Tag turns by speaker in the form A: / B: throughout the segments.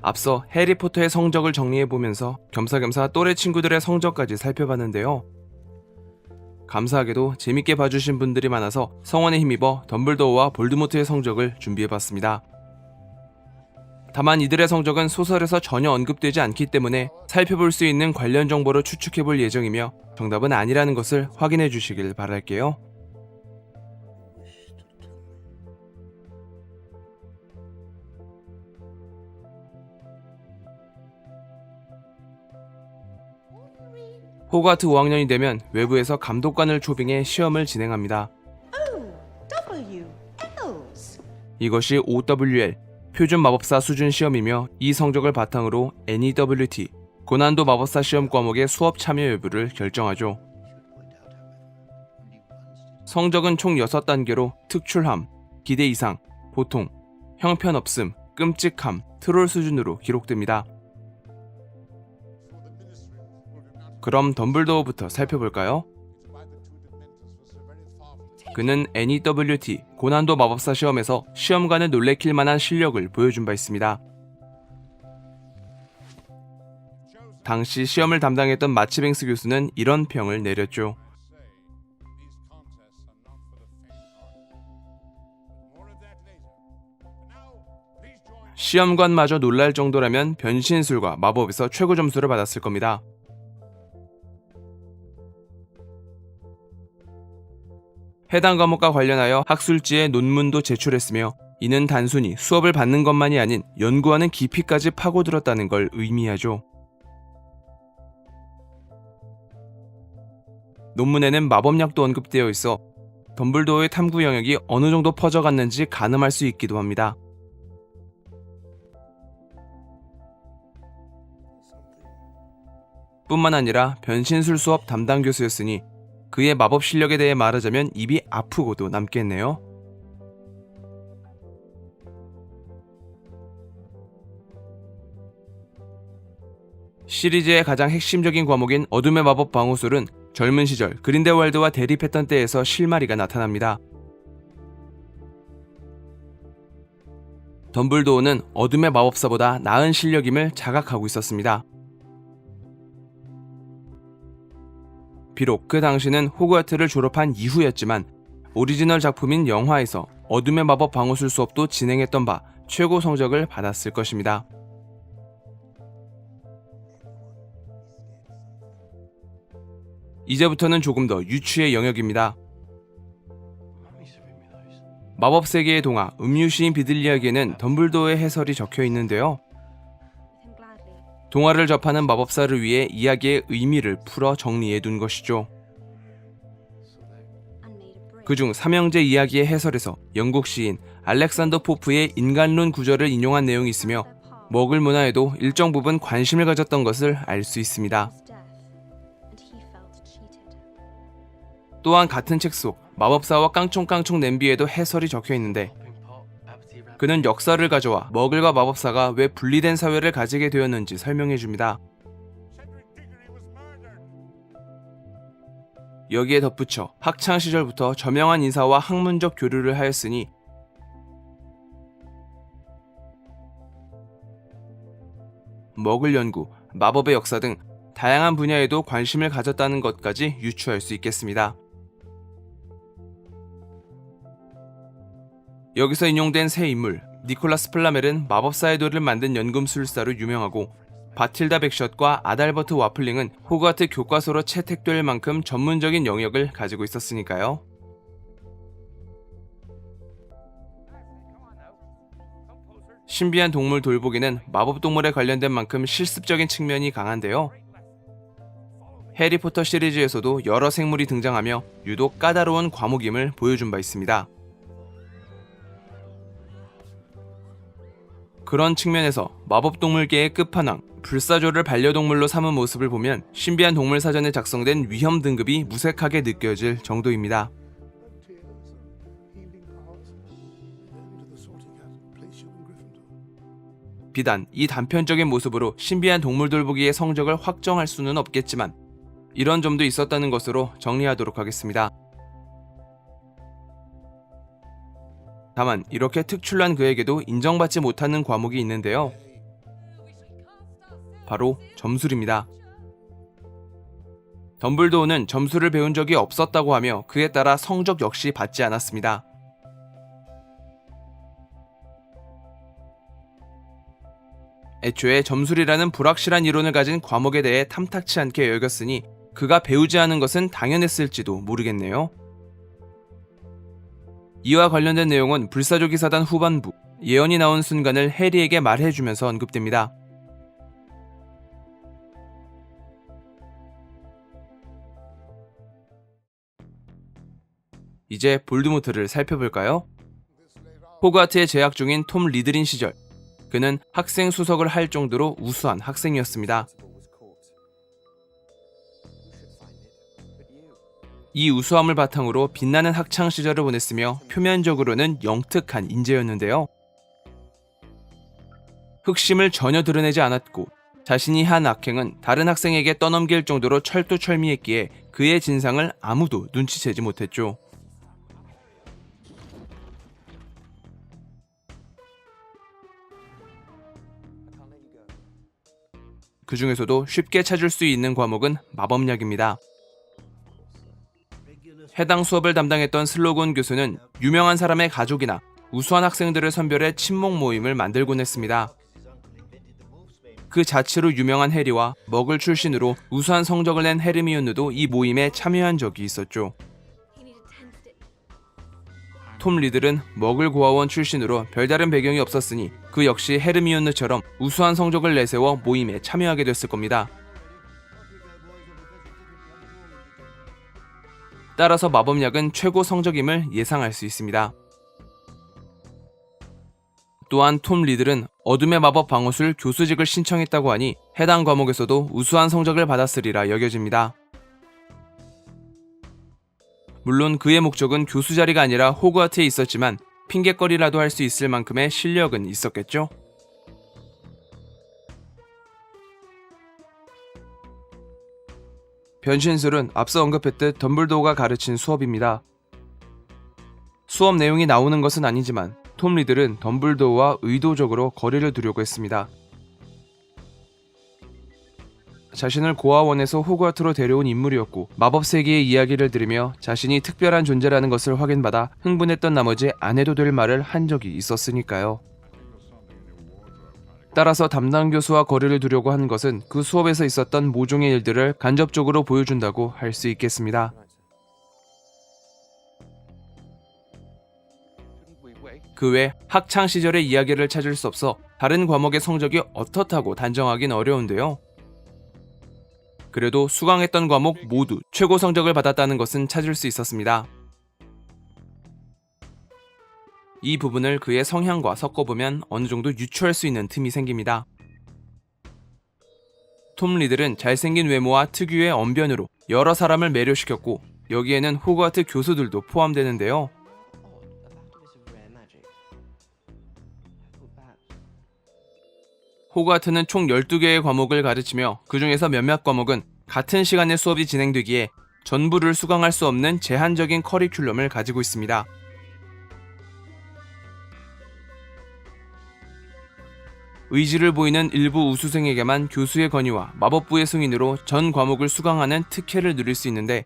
A: 앞서 해리포터의 성적을 정리해보면서 겸사겸사 또래 친구들의 성적까지 살펴봤는데요. 감사하게도 재밌게 봐주신 분들이 많아서 성원에 힘입어 덤블도어와 볼드모트의 성적을 준비해봤습니다. 다만 이들의 성적은 소설에서 전혀 언급되지 않기 때문에 살펴볼 수 있는 관련 정보로 추측해볼 예정이며 정답은 아니라는 것을 확인해 주시길 바랄게요. 호가트 5학년이 되면 외부에서 감독관을 초빙해 시험을 진행합니다. 이것이 OWL, 표준 마법사 수준 시험이며 이 성적을 바탕으로 NEWT, 고난도 마법사 시험 과목의 수업 참여 여부를 결정하죠. 성적은 총 6단계로 특출함, 기대 이상, 보통, 형편없음, 끔찍함, 트롤 수준으로 기록됩니다. 그럼 덤블도어부터 살펴볼까요? 그는 NEWT, 고난도 마법사 시험에서 시험관을 놀래킬 만한 실력을 보여준 바 있습니다. 당시 시험을 담당했던 마치뱅스 교수는 이런 평을 내렸죠. 시험관마저 놀랄 정도라면 변신술과 마법에서 최고 점수를 받았을 겁니다. 해당 과목과 관련하여 학술지에 논문도 제출했으며 이는 단순히 수업을 받는 것만이 아닌 연구하는 깊이까지 파고들었다는 걸 의미하죠. 논문에는 마법약도 언급되어 있어 덤블도어의 탐구 영역이 어느 정도 퍼져갔는지 가늠할 수 있기도 합니다. 뿐만 아니라 변신술 수업 담당 교수였으니 그의 마법 실력에 대해 말하자면 입이 아프고도 남겠네요. 시리즈의 가장 핵심적인 과목인 어둠의 마법 방어술은 젊은 시절 그린델왈드와 대립했던 때에서 실마리가 나타납니다. 덤블도어는 어둠의 마법사보다 나은 실력임을 자각하고 있었습니다. 비록 그 당시는 호그와트를 졸업한 이후였지만 오리지널 작품인 영화에서 어둠의 마법 방어술 수업도 진행했던 바 최고 성적을 받았을 것입니다. 이제부터는 조금 더 유추의 영역입니다. 마법 세계의 동화 음유시인 비들리아기에는 덤블도어의 해설이 적혀 있는데요. 동화를 접하는 마법사를 위해 이야기의 의미를 풀어 정리해 둔 것이죠. 그중 삼형제 이야기의 해설에서 영국 시인 알렉산더 포프의 인간론 구절을 인용한 내용이 있으며 머글 문화에도 일정 부분 관심을 가졌던 것을 알 수 있습니다. 또한 같은 책 속 마법사와 깡총깡총 냄비에도 해설이 적혀 있는데 그는 역사를 가져와 머글과 마법사가 왜 분리된 사회를 가지게 되었는지 설명해줍니다. 여기에 덧붙여 학창시절부터 저명한 인사와 학문적 교류를 하였으니 머글 연구, 마법의 역사 등 다양한 분야에도 관심을 가졌다는 것까지 유추할 수 있겠습니다. 여기서 인용된 새 인물 니콜라스 플라멜은 마법사의 돌을 만든 연금술사로 유명하고 바틸다 백샷과 아달버트 와플링은 호그와트 교과서로 채택될 만큼 전문적인 영역을 가지고 있었으니까요. 신비한 동물 돌보기는 마법동물에 관련된 만큼 실습적인 측면이 강한데요. 해리포터 시리즈에서도 여러 생물이 등장하며 유독 까다로운 과목임을 보여준 바 있습니다. 그런 측면에서 마법동물계의 끝판왕, 불사조를 반려동물로 삼은 모습을 보면 신비한 동물 사전에 작성된 위험 등급이 무색하게 느껴질 정도입니다. 비단 이 단편적인 모습으로 신비한 동물 돌보기의 성적을 확정할 수는 없겠지만 이런 점도 있었다는 것으로 정리하도록 하겠습니다. 다만 이렇게 특출난 그에게도 인정받지 못하는 과목이 있는데요. 바로 점술입니다. 덤블도어는 점술을 배운 적이 없었다고 하며 그에 따라 성적 역시 받지 않았습니다. 애초에 점술이라는 불확실한 이론을 가진 과목에 대해 탐탁치 않게 여겼으니 그가 배우지 않은 것은 당연했을지도 모르겠네요. 이와 관련된 내용은 불사조기 사단 후반부, 예언이 나온 순간을 해리에게 말해주면서 언급됩니다. 이제 볼드모트를 살펴볼까요? 호그와트에 재학 중인 톰 리들인 시절, 그는 학생 수석을 할 정도로 우수한 학생이었습니다. 이 우수함을 바탕으로 빛나는 학창 시절을 보냈으며 표면적으로는 영특한 인재였는데요. 흑심을 전혀 드러내지 않았고 자신이 한 악행은 다른 학생에게 떠넘길 정도로 철두철미했기에 그의 진상을 아무도 눈치채지 못했죠. 그 중에서도 쉽게 찾을 수 있는 과목은 마법약입니다. 해당 수업을 담당했던 슬로건 교수는 유명한 사람의 가족이나 우수한 학생들을 선별해 친목 모임을 만들곤 했습니다. 그 자체로 유명한 해리와 머글 출신으로 우수한 성적을 낸 헤르미온느도 이 모임에 참여한 적이 있었죠. 톰 리들은 머글 고아원 출신으로 별다른 배경이 없었으니 그 역시 헤르미온느처럼 우수한 성적을 내세워 모임에 참여하게 됐을 겁니다. 따라서 마법약은 최고 성적임을 예상할 수 있습니다. 또한 톰 리들은 어둠의 마법 방어술 교수직을 신청했다고 하니 해당 과목에서도 우수한 성적을 받았으리라 여겨집니다. 물론 그의 목적은 교수 자리가 아니라 호그와트에 있었지만 핑계거리라도 할 수 있을 만큼의 실력은 있었겠죠? 변신술은 앞서 언급했듯 덤블도어가 가르친 수업입니다. 수업 내용이 나오는 것은 아니지만 톰 리들은 덤블도어와 의도적으로 거리를 두려고 했습니다. 자신을 고아원에서 호그와트로 데려온 인물이었고 마법 세계의 이야기를 들으며 자신이 특별한 존재라는 것을 확인받아 흥분했던 나머지 안 해도 될 말을 한 적이 있었으니까요. 따라서 담당 교수와 거리를 두려고 한 것은 그 수업에서 있었던 모종의 일들을 간접적으로 보여준다고 할 수 있겠습니다. 그 외 학창 시절의 이야기를 찾을 수 없어 다른 과목의 성적이 어떻다고 단정하긴 어려운데요. 그래도 수강했던 과목 모두 최고 성적을 받았다는 것은 찾을 수 있었습니다. 이 부분을 그의 성향과 섞어보면 어느 정도 유추할 수 있는 틈이 생깁니다. 톰 리들은 잘생긴 외모와 특유의 언변으로 여러 사람을 매료시켰고 여기에는 호그와트 교수들도 포함되는데요. 호그와트는 총 12개의 과목을 가르치며 그 중에서 몇몇 과목은 같은 시간에 수업이 진행되기에 전부를 수강할 수 없는 제한적인 커리큘럼을 가지고 있습니다. 의지를 보이는 일부 우수생에게만 교수의 건의와 마법부의 승인으로 전 과목을 수강하는 특혜를 누릴 수 있는데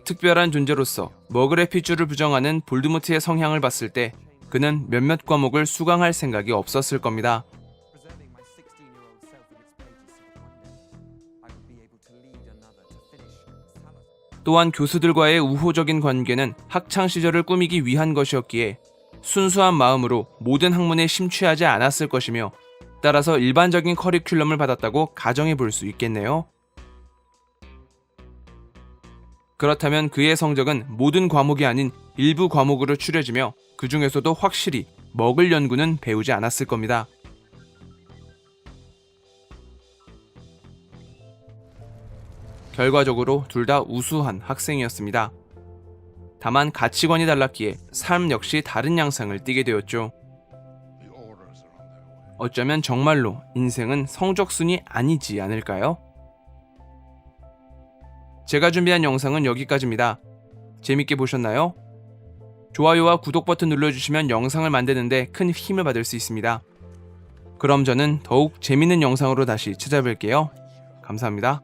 A: 특별한 존재로서 머글의 핏줄을 부정하는 볼드모트의 성향을 봤을 때 그는 몇몇 과목을 수강할 생각이 없었을 겁니다. 또한 교수들과의 우호적인 관계는 학창시절을 꾸미기 위한 것이었기에 순수한 마음으로 모든 학문에 심취하지 않았을 것이며 따라서 일반적인 커리큘럼을 받았다고 가정해 볼 수 있겠네요. 그렇다면 그의 성적은 모든 과목이 아닌 일부 과목으로 추려지며 그 중에서도 확실히 머글 연구는 배우지 않았을 겁니다. 결과적으로 둘 다 우수한 학생이었습니다. 다만 가치관이 달랐기에 삶 역시 다른 양상을 띠게 되었죠. 어쩌면 정말로 인생은 성적순이 아니지 않을까요? 제가 준비한 영상은 여기까지입니다. 재밌게 보셨나요? 좋아요와 구독 버튼 눌러주시면 영상을 만드는데 큰 힘을 받을 수 있습니다. 그럼 저는 더욱 재밌는 영상으로 다시 찾아뵐게요. 감사합니다.